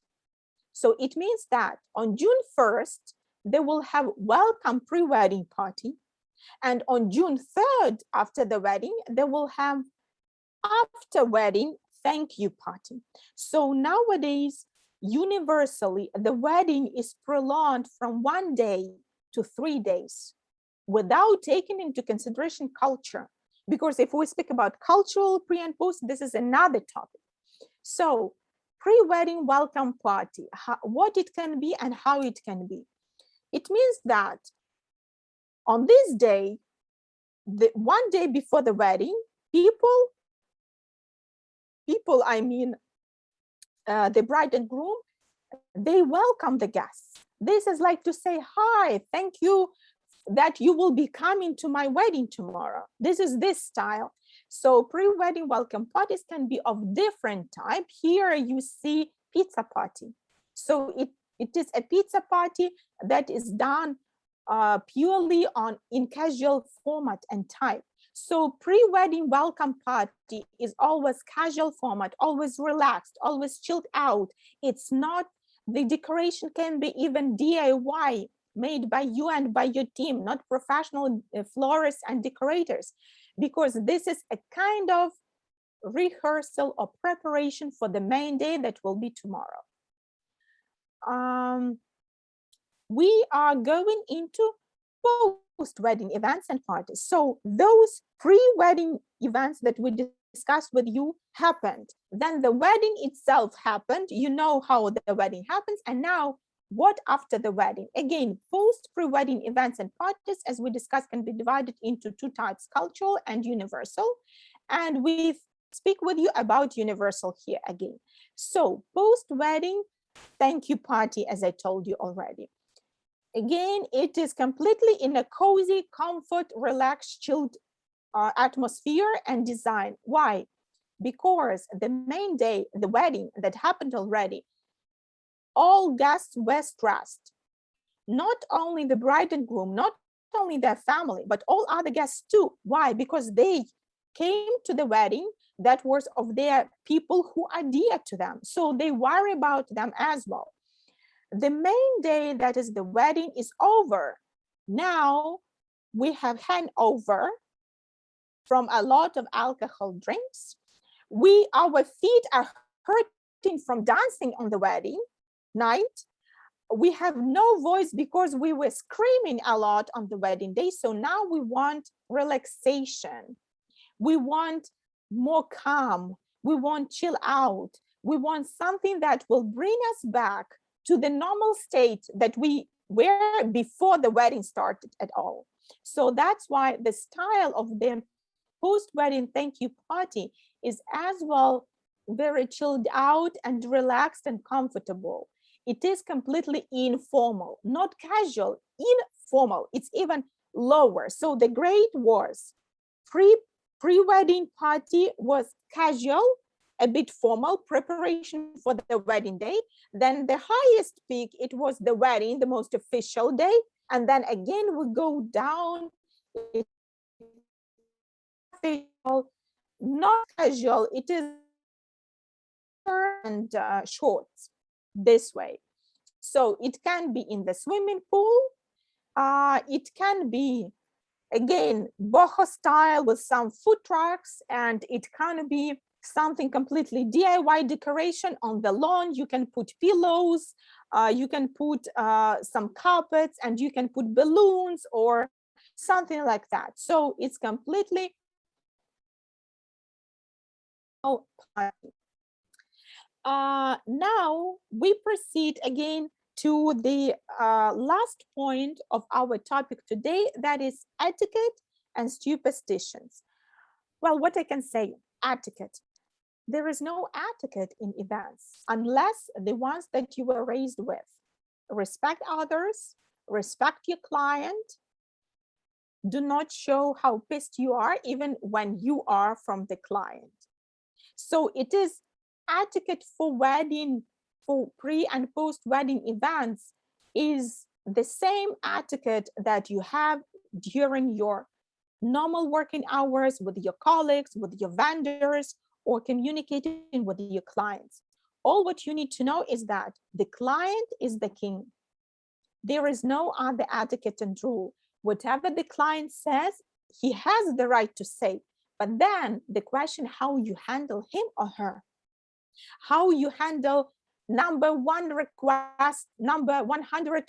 So it means that on June 1st, they will have welcome pre-wedding party. And on June 3rd, after the wedding, they will have after wedding thank you party. So nowadays, universally, the wedding is prolonged from 1 day to 3 days without taking into consideration culture. Because if we speak about cultural pre and post, this is another topic. So pre-wedding welcome party, what it can be and how it can be. It means that on this day, the 1 day before the wedding, I mean, the bride and groom, they welcome the guests. This is like to say, hi, thank you that you will be coming to my wedding tomorrow. This is this style. So pre-wedding welcome parties can be of different type. Here you see pizza party. So it is a pizza party that is done purely in casual format and type. So pre-wedding welcome party is always casual format, always relaxed, always chilled out. It's not, the decoration can be even DIY, made by you and by your team, not professional florists and decorators, because this is a kind of rehearsal or preparation for the main day that will be tomorrow. We are going into post-wedding events and parties. So those pre-wedding events that we discussed with you happened. Then the wedding itself happened. You know how the wedding happens. And now what after the wedding? Again, post pre-wedding events and parties, as we discussed, can be divided into two types, cultural and universal. And we speak with you about universal here again. So post-wedding thank you party, as I told you already. Again, it is completely in a cozy, comfort, relaxed, chilled atmosphere and design. Why? Because the main day, the wedding that happened already, all guests were stressed. Not only the bride and groom, not only their family, but all other guests too. Why? Because they came to the wedding that was of their people who are dear to them. So they worry about them as well. The main day, that is the wedding, is over. Now we have hangover from a lot of alcohol drinks. Our feet are hurting from dancing on the wedding night. We have no voice because we were screaming a lot on the wedding day. So now we want relaxation. We want more calm. We want chill out. We want something that will bring us back to the normal state that we were before the wedding started at all. So that's why the style of the post-wedding thank you party is as well very chilled out and relaxed and comfortable. It is completely informal, not casual, informal. It's even lower. So the grade was pre-wedding party was casual, a bit formal, preparation for the wedding day. Then the highest peak, it was the wedding, the most official day. And then again, we go down, not casual, it is and shorts this way. So it can be in the swimming pool. It can be, again, boho style with some food trucks, and it can be something completely DIY decoration on the lawn. You can put pillows, you can put some carpets, and you can put balloons or something like that. So it's completely party. Now we proceed again to the last point of our topic today, that is etiquette and superstitions. Well, what I can say, etiquette. There is no etiquette in events unless the ones that you were raised with. Respect others, respect your client. Do not show how pissed you are, even when you are from the client. So it is etiquette for wedding, for pre and post wedding events is the same etiquette that you have during your normal working hours with your colleagues, with your vendors, or communicating with your clients. All what you need to know is that the client is the king. There is no other etiquette and rule. Whatever the client says, he has the right to say. But then the question, how you handle him or her, how you handle number 100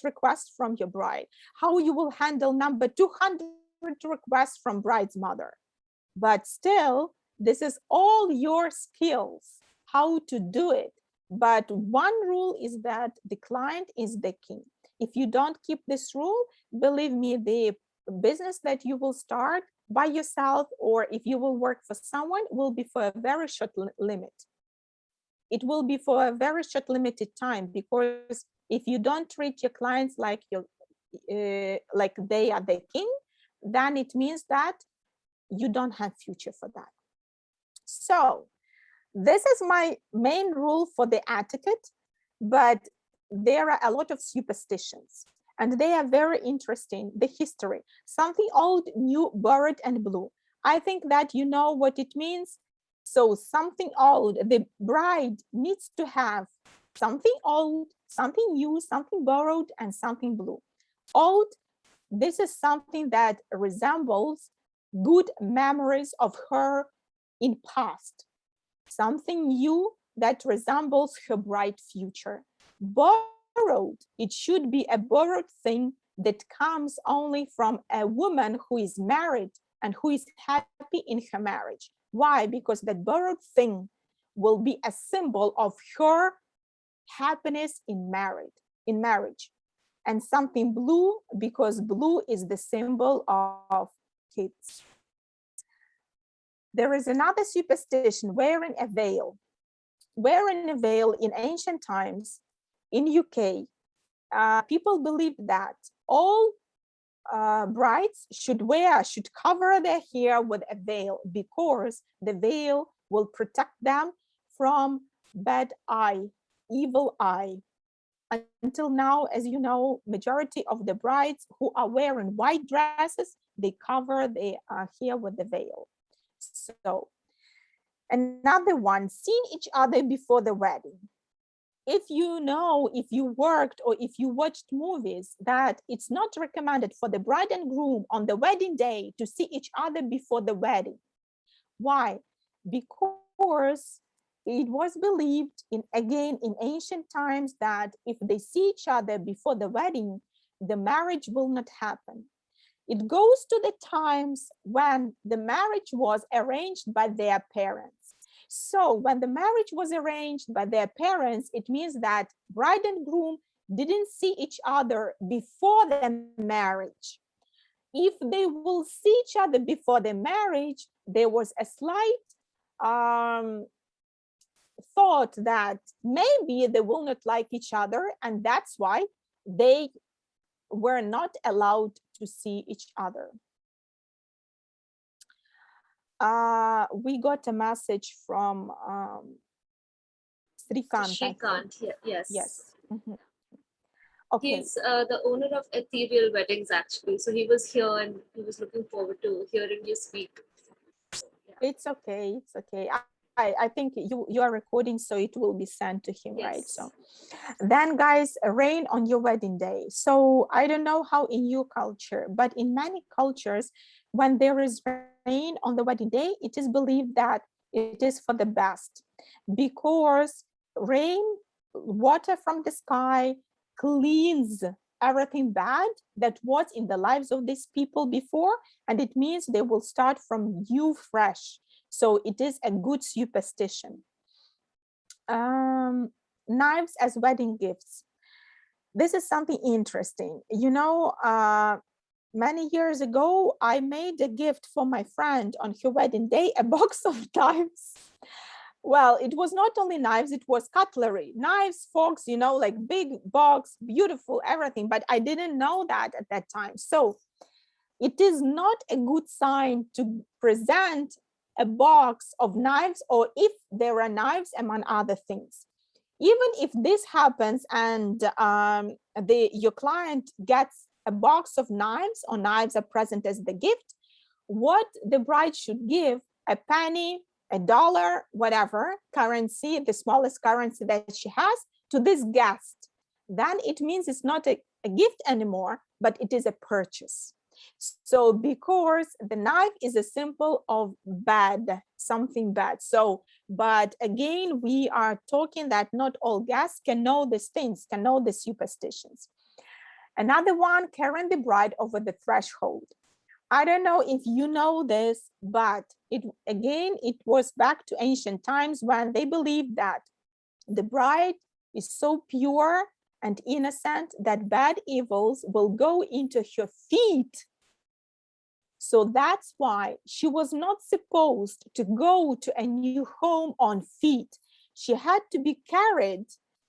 requests from your bride, how you will handle number 200 requests from bride's mother. But still, this is all your skills, how to do it. But one rule is that the client is the king. If you don't keep this rule, believe me, the business that you will start by yourself, or if you will work for someone, will be for a very short limit. It will be for a very short limited time, because if you don't treat your clients like like they are the king, then it means that you don't have future for that. So this is my main rule for the etiquette, but there are a lot of superstitions and they are very interesting. The history, something old, new, borrowed, and blue. I think that you know what it means. So something old, the bride needs to have something old, something new, something borrowed, and something blue. Old, this is something that resembles good memories of her in past. Something new that resembles her bright future. Borrowed, it should be a borrowed thing that comes only from a woman who is married and who is happy in her marriage. Why? Because that borrowed thing will be a symbol of her happiness in marriage. And something blue, because blue is the symbol of kids. There is another superstition, wearing a veil. Wearing a veil in ancient times in UK, people believed that all brides should cover their hair with a veil, because the veil will protect them from bad eye, evil eye. Until now, as you know, majority of the brides who are wearing white dresses, they cover their hair with the veil. So another one, seeing each other before the wedding. If you know, if you worked or if you watched movies, that it's not recommended for the bride and groom on the wedding day to see each other before the wedding. Why? Because it was believed again in ancient times that if they see each other before the wedding, the marriage will not happen. It goes to the times when the marriage was arranged by their parents. So when the marriage was arranged by their parents, it means that bride and groom didn't see each other before the marriage. If they will see each other before the marriage, there was a slight thought that maybe they will not like each other, and that's why they were not allowed to see each other. We got a message from Srikant. Srikant, yes. Yes. Mm-hmm. Okay. He's the owner of Ethereal Weddings, actually. So he was here and he was looking forward to hearing you speak. So, yeah. It's okay. It's okay. I think you are recording, so it will be sent to him, Yes. right? So then, guys, rain on your wedding day. So I don't know how in your culture, but in many cultures, when there is rain on the wedding day, it is believed that it is for the best, because rain, water from the sky, cleans everything bad that was in the lives of these people before, and it means they will start from new fresh. So it is a good superstition. Knives as wedding gifts. This is something interesting. You know, many years ago, I made a gift for my friend on her wedding day, a box of knives. Well, it was not only knives, it was cutlery, knives, forks, you know, like big box, beautiful, everything. But I didn't know that at that time. So it is not a good sign to present a box of knives, or if there are knives among other things. Even if this happens and your client gets a box of knives, or knives are present as the gift, what the bride should give, a penny, a dollar, whatever currency, the smallest currency that she has, to this guest, then it means it's not a gift anymore, but it is a purchase. So because the knife is a symbol of bad, something bad. So, but again, we are talking that not all guests can know these things, can know the superstitions. Another one, carrying the bride over the threshold. I don't know if you know this, but it was back to ancient times when they believed that the bride is so pure and innocent that bad evils will go into her feet. So that's why she was not supposed to go to a new home on feet. She had to be carried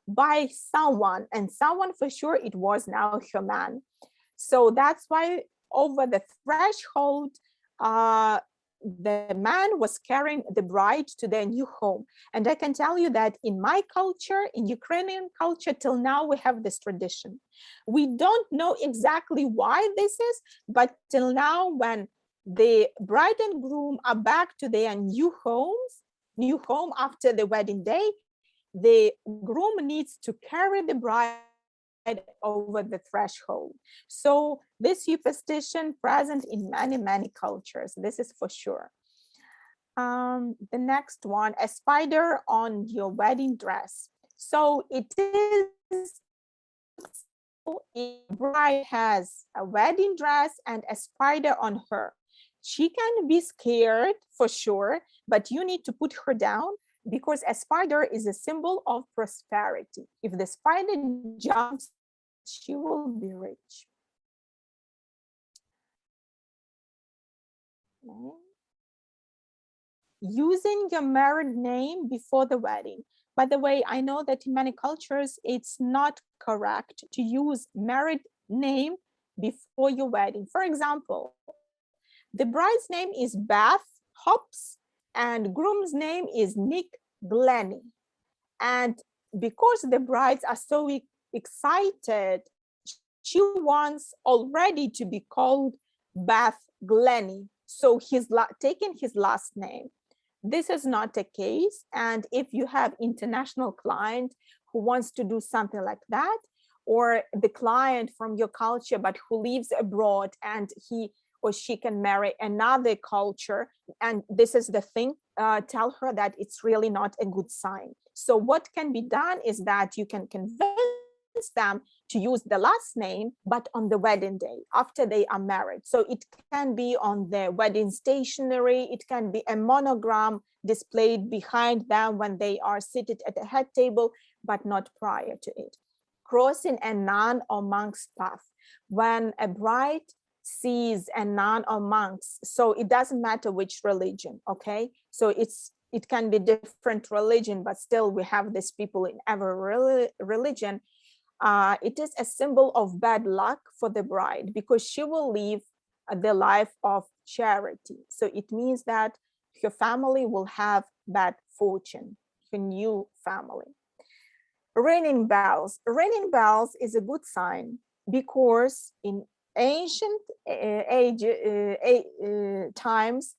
by someone, and someone for sure it was now her man. So that's why over the threshold, the man was carrying the bride to their new home. And I can tell you that in my culture, in Ukrainian culture, till now we have this tradition. We don't know exactly why this is, but till now when the bride and groom are back to their new home after the wedding day, the groom needs to carry the bride over the threshold. So this superstition present in many, many cultures, this is for sure. The next one, a spider on your wedding dress. So it is, if a bride has a wedding dress and a spider on her, she can be scared for sure, but you need to put her down, because a spider is a symbol of prosperity. If the spider jumps, she will be rich. Okay. Using your married name before the wedding. By the way, I know that in many cultures, it's not correct to use married name before your wedding. For example, the bride's name is Beth Hobbs and groom's name is Nick Glennie. And because the brides are so excited, she wants already to be called Beth Glennie. So he's taken his last name. This is not the case. And if you have international client who wants to do something like that, or the client from your culture, but who lives abroad and he or she can marry another culture, and this is the thing, tell her that it's really not a good sign. So what can be done is that you can convince them to use the last name, but on the wedding day, after they are married. So it can be on the wedding stationery, it can be a monogram displayed behind them when they are seated at the head table, but not prior to it. Crossing a nun or monk's path. When a bride sees a nun or monks, so it doesn't matter which religion, okay? So it can be different religion, but still we have these people in every religion. It is a symbol of bad luck for the bride because she will live the life of charity. So it means that her family will have bad fortune, her new family. Ringing bells. Ringing bells is a good sign because in ancient times,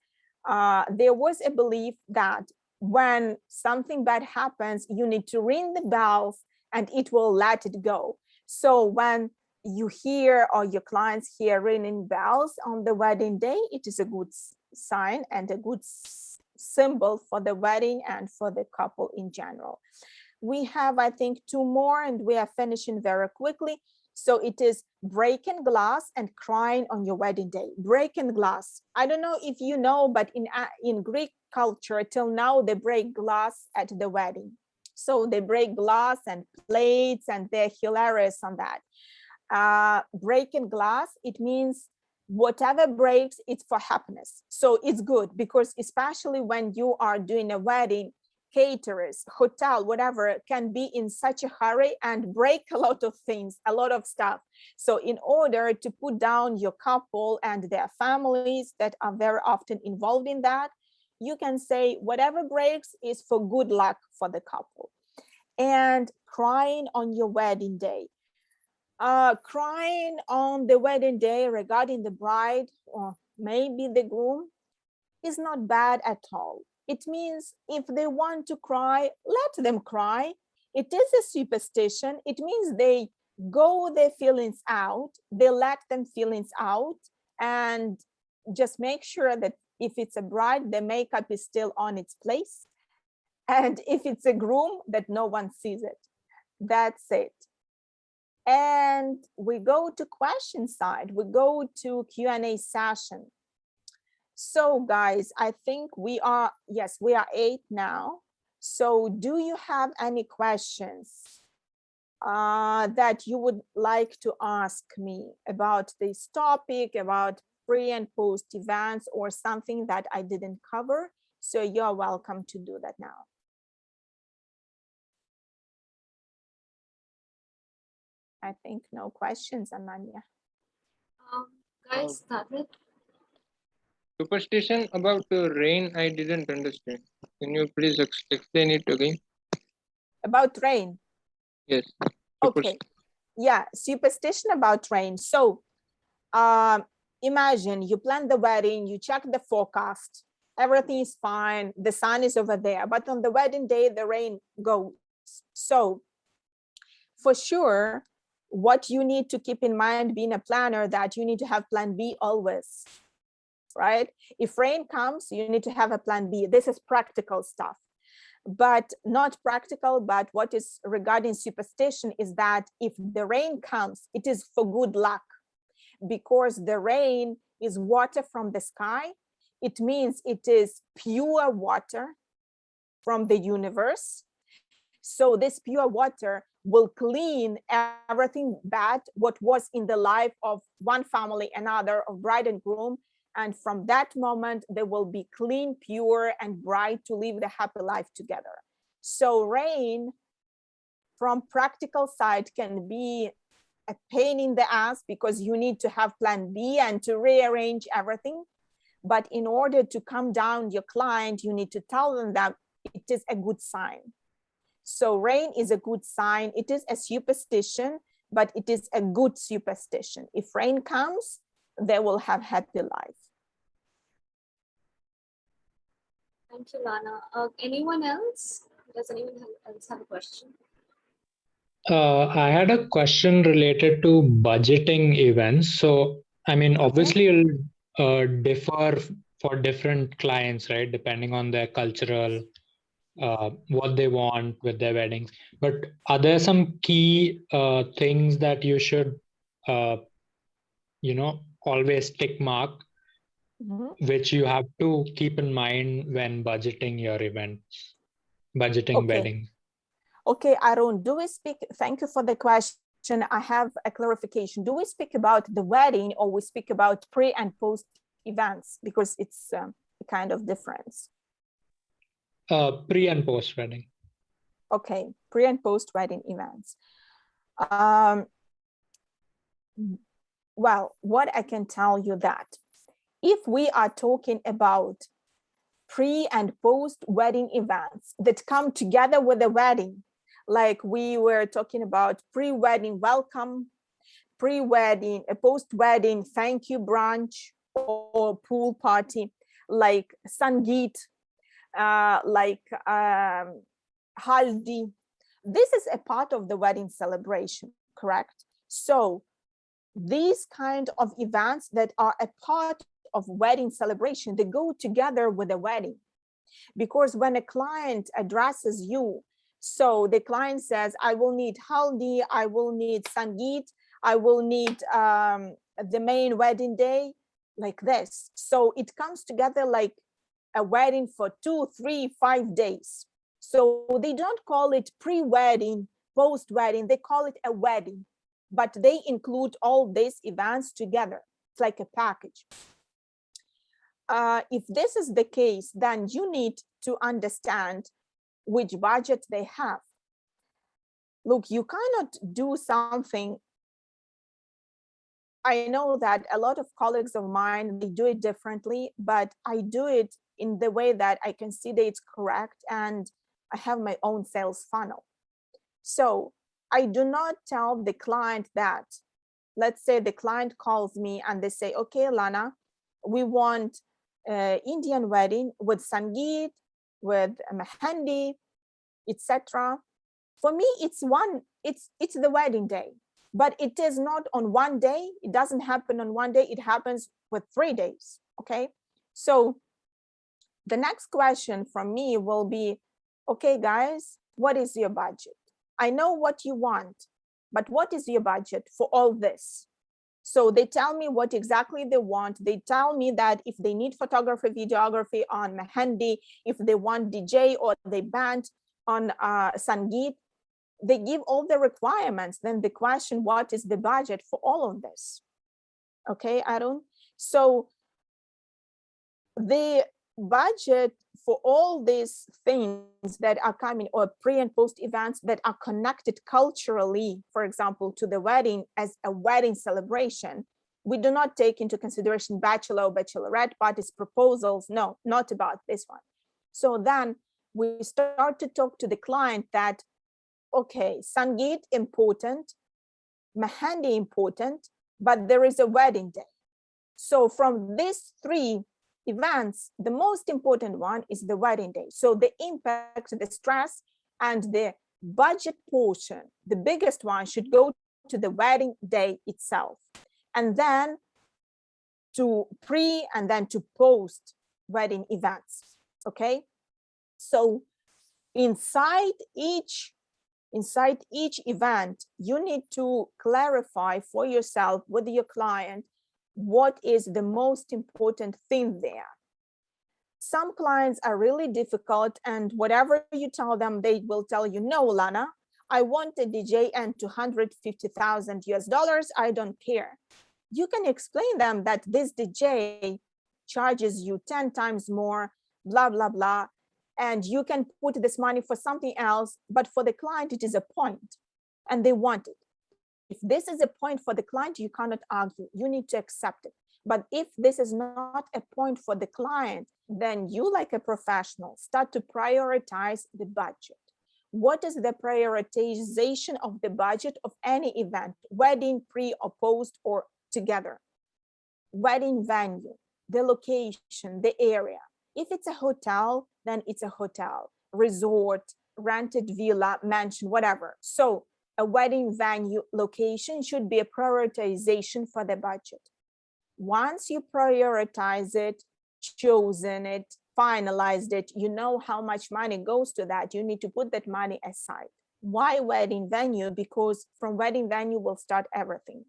there was a belief that when something bad happens, you need to ring the bells and it will let it go. So when you hear or your clients hear ringing bells on the wedding day, it is a good sign and a good symbol for the wedding and for the couple in general. We have, I think, 2 more and we are finishing very quickly. So it is breaking glass and crying on your wedding day. Breaking glass. I don't know if you know, but in Greek culture, till now, they break glass at the wedding. So they break glass and plates and they're hilarious on that. Breaking glass, it means whatever breaks, it's for happiness. So it's good because especially when you are doing a wedding, caterers, hotel, whatever, can be in such a hurry and break a lot of things, a lot of stuff. So in order to put down your couple and their families that are very often involved in that, you can say whatever breaks is for good luck for the couple. And crying on your wedding day. Crying on the wedding day regarding the bride, maybe the groom is not bad at all. It means if they want to cry, let them cry. It is a superstition. It means they go their feelings out, they let them feelings out, and just make sure that if it's a bride, the makeup is still on its place. And if it's a groom, that no one sees it. That's it. And we go to question side, we go to Q&A session. So guys, I think we are 8 now. So do you have any questions that you would like to ask me about this topic, about pre and post events, or something that I didn't cover? So you're welcome to do that now. I think no questions, Ananya. Guys, start with. Superstition about rain, I didn't understand. Can you please explain it again? About rain? Yes. Okay. Yeah, superstition about rain. So imagine you plan the wedding, you check the forecast, everything is fine, the sun is over there, but on the wedding day, the rain goes. So for sure, what you need to keep in mind being a planner, that you need to have plan B always, right? If rain comes, you need to have a plan B. This is practical stuff. But not practical, but what is regarding superstition is that if the rain comes, it is for good luck, because the rain is water from the sky. It means it is pure water from the universe. So this pure water will clean everything bad, what was in the life of one family, another, of bride and groom. And from that moment, they will be clean, pure, and bright to live the happy life together. So rain, from practical side, can be a pain in the ass because you need to have plan B and to rearrange everything. But in order to calm down your client, you need to tell them that it is a good sign. So rain is a good sign. It is a superstition, but it is a good superstition. If rain comes, they will have happy life. Thank you, Lana. Anyone else? Does anyone else have a question? I had a question related to budgeting events. So, I mean, obviously it'll differ for different clients, right? Depending on their cultural, what they want with their weddings. But are there some key things that you should, always tick mark, which you have to keep in mind when budgeting your events, budgeting weddings? Okay, Arun, do we speak, thank you for the question. I have a clarification. Do we speak about the wedding, or we speak about pre and post events? Because it's a kind of difference. Pre and post wedding. Okay, pre and post wedding events. Well, what I can tell you that if we are talking about pre and post wedding events that come together with the wedding, like we were talking about pre-wedding welcome, pre-wedding, a post-wedding thank you brunch or pool party, like Sangeet, like Haldi. This is a part of the wedding celebration, correct? So these kind of events that are a part of wedding celebration, they go together with the wedding. Because when a client addresses you, so the client says, I will need haldi, I will need sangeet, I will need the main wedding day, like this. So it comes together like a wedding for 2, 3, 5 days. So they don't call it pre-wedding, post-wedding, they call it a wedding, but they include all these events together. It's like a package. If this is the case, then you need to understand which budget they have. Look, you cannot do something. I know that a lot of colleagues of mine, they do it differently, but I do it in the way that I consider it's correct, and I have my own sales funnel. So I do not tell the client that, let's say the client calls me and they say, okay, Lana, we want Indian wedding with Sangeet, with Mehendi, etc. For me, it's the wedding day, but it is not on one day. It doesn't happen on one day. It happens with 3 days. Okay, so the next question from me will be, okay, guys, what is your budget? I know what you want, but what is your budget for all this? So they tell me what exactly they want. They tell me that if they need photography, videography on Mehendi, if they want DJ or they band on Sangeet, they give all the requirements. Then the question, what is the budget for all of this? Okay, Arun. So the budget for all these things that are coming, or pre and post events that are connected culturally, for example, to the wedding as a wedding celebration, we do not take into consideration bachelor or bachelorette parties, proposals. No, not about this one. So then we start to talk to the client that, okay, Sangeet important, Mehendi important, but there is a wedding day. So from these 3 events, the most important one is the wedding day. So the impact, the stress, and the budget portion, the biggest one should go to the wedding day itself, and then to pre and then to post wedding events. Okay, so inside each event, you need to clarify for yourself with your client what is the most important thing there. Some clients are really difficult, and whatever you tell them, they will tell you, no, Lana, I want a DJ and $250,000 US. I don't care. You can explain them that this DJ charges you 10 times more, blah, blah, blah. And you can put this money for something else, but for the client, it is a point and they want it. If this is a point for the client, you cannot argue, you need to accept it. But if this is not a point for the client, then you, like a professional, start to prioritize the budget. What is the prioritization of the budget of any event, wedding, pre or post or together? Wedding venue, the location, the area. If it's a hotel, then it's a hotel, resort, rented villa, mansion, whatever. So a wedding venue location should be a prioritization for the budget. Once you prioritize it, chosen it, finalized it, you know how much money goes to that. You need to put that money aside. Why wedding venue? Because from wedding venue will start everything.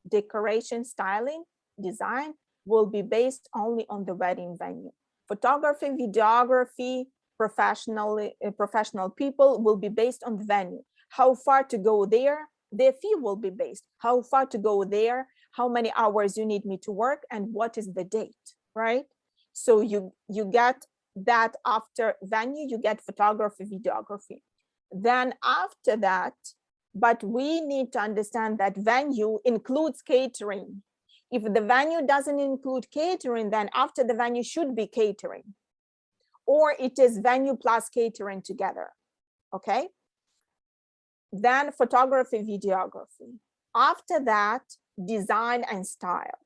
Decoration, styling, design will be based only on the wedding venue. Photography, videography, professional people will be based on the venue. How far to go there, their fee will be based. How far to go there, how many hours you need me to work, and what is the date, right? So you get that after venue, you get photography, videography. Then after that, but we need to understand that venue includes catering. If the venue doesn't include catering, then after the venue should be catering, or it is venue plus catering together, okay? Then photography, videography. After that, design and style.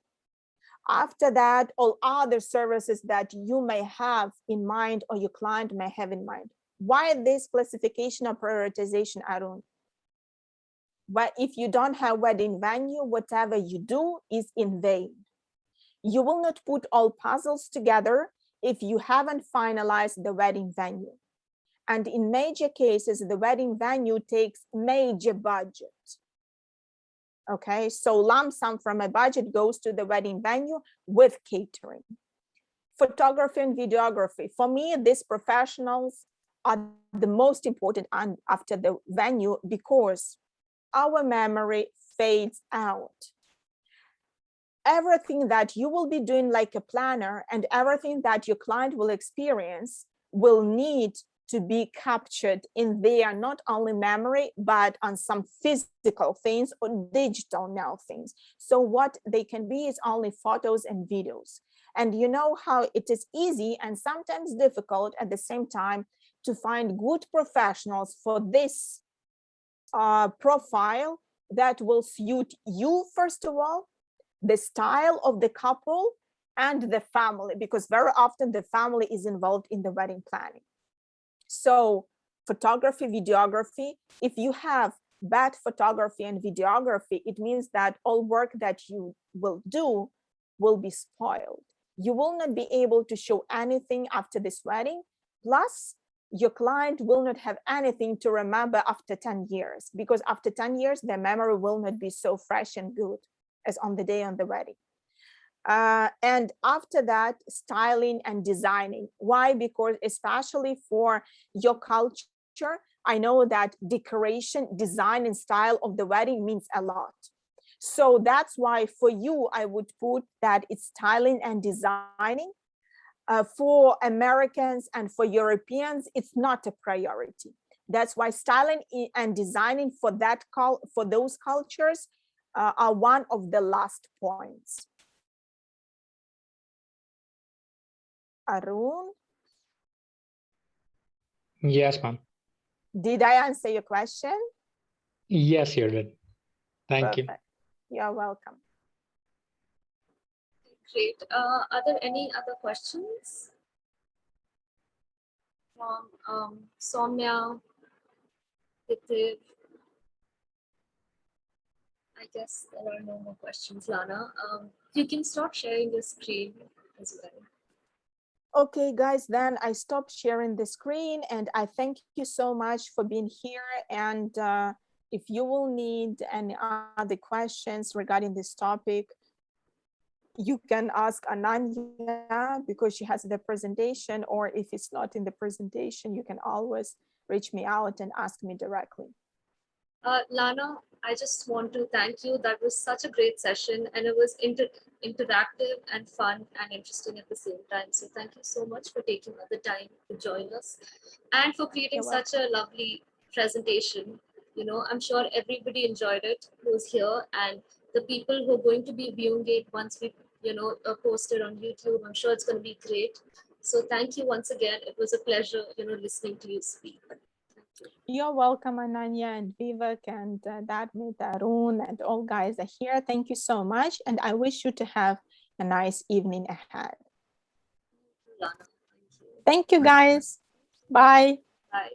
After that, all other services that you may have in mind or your client may have in mind. Why this classification or prioritization, Arun? But if you don't have wedding venue, whatever you do is in vain. You will not put all puzzles together if you haven't finalized the wedding venue. And in major cases, the wedding venue takes major budget. Okay, so lump sum from a budget goes to the wedding venue with catering. Photography and videography. For me, these professionals are the most important after the venue, because our memory fades out. Everything that you will be doing like a planner and everything that your client will experience will need to be captured in their not only memory, but on some physical things or digital now things. So what they can be is only photos and videos. And you know how it is easy and sometimes difficult at the same time to find good professionals for this profile that will suit you, first of all, the style of the couple, and the family, because very often the family is involved in the wedding planning. So photography, videography, if you have bad photography and videography, it means that all work that you will do will be spoiled. You will not be able to show anything after this wedding. Plus, your client will not have anything to remember after 10 years, because after 10 years, their memory will not be so fresh and good as on the day of the wedding. And after that, styling and designing. Why? Because especially for your culture, I know that decoration, design, and style of the wedding means a lot. So that's why for you, I would put that it's styling and designing. For Americans and for Europeans, it's not a priority. That's why styling and designing for those cultures are one of the last points. Arun? Yes, ma'am. Did I answer your question? Yes, you did. Thank you. Perfect. You're welcome. Great. Are there any other questions? From Soumya, Hitir? I guess there are no more questions, Lana. You can stop sharing your screen as well. Okay, guys, then I stopped sharing the screen, and I thank you so much for being here. And if you will need any other questions regarding this topic, you can ask Ananya because she has the presentation, or if it's not in the presentation, you can always reach me out and ask me directly. Lana, I just want to thank you. That was such a great session, and it was interactive and fun and interesting at the same time. So thank you so much for taking the time to join us and for creating such a lovely presentation. You know, I'm sure everybody enjoyed it who's here, and the people who are going to be viewing it once we, post it on YouTube, I'm sure it's going to be great. So thank you once again. It was a pleasure, listening to you speak. You're welcome, Ananya and Vivek and Dadmit, Arun, and all guys are here. Thank you so much. And I wish you to have a nice evening ahead. Lana, Thank you, guys. Bye. Bye.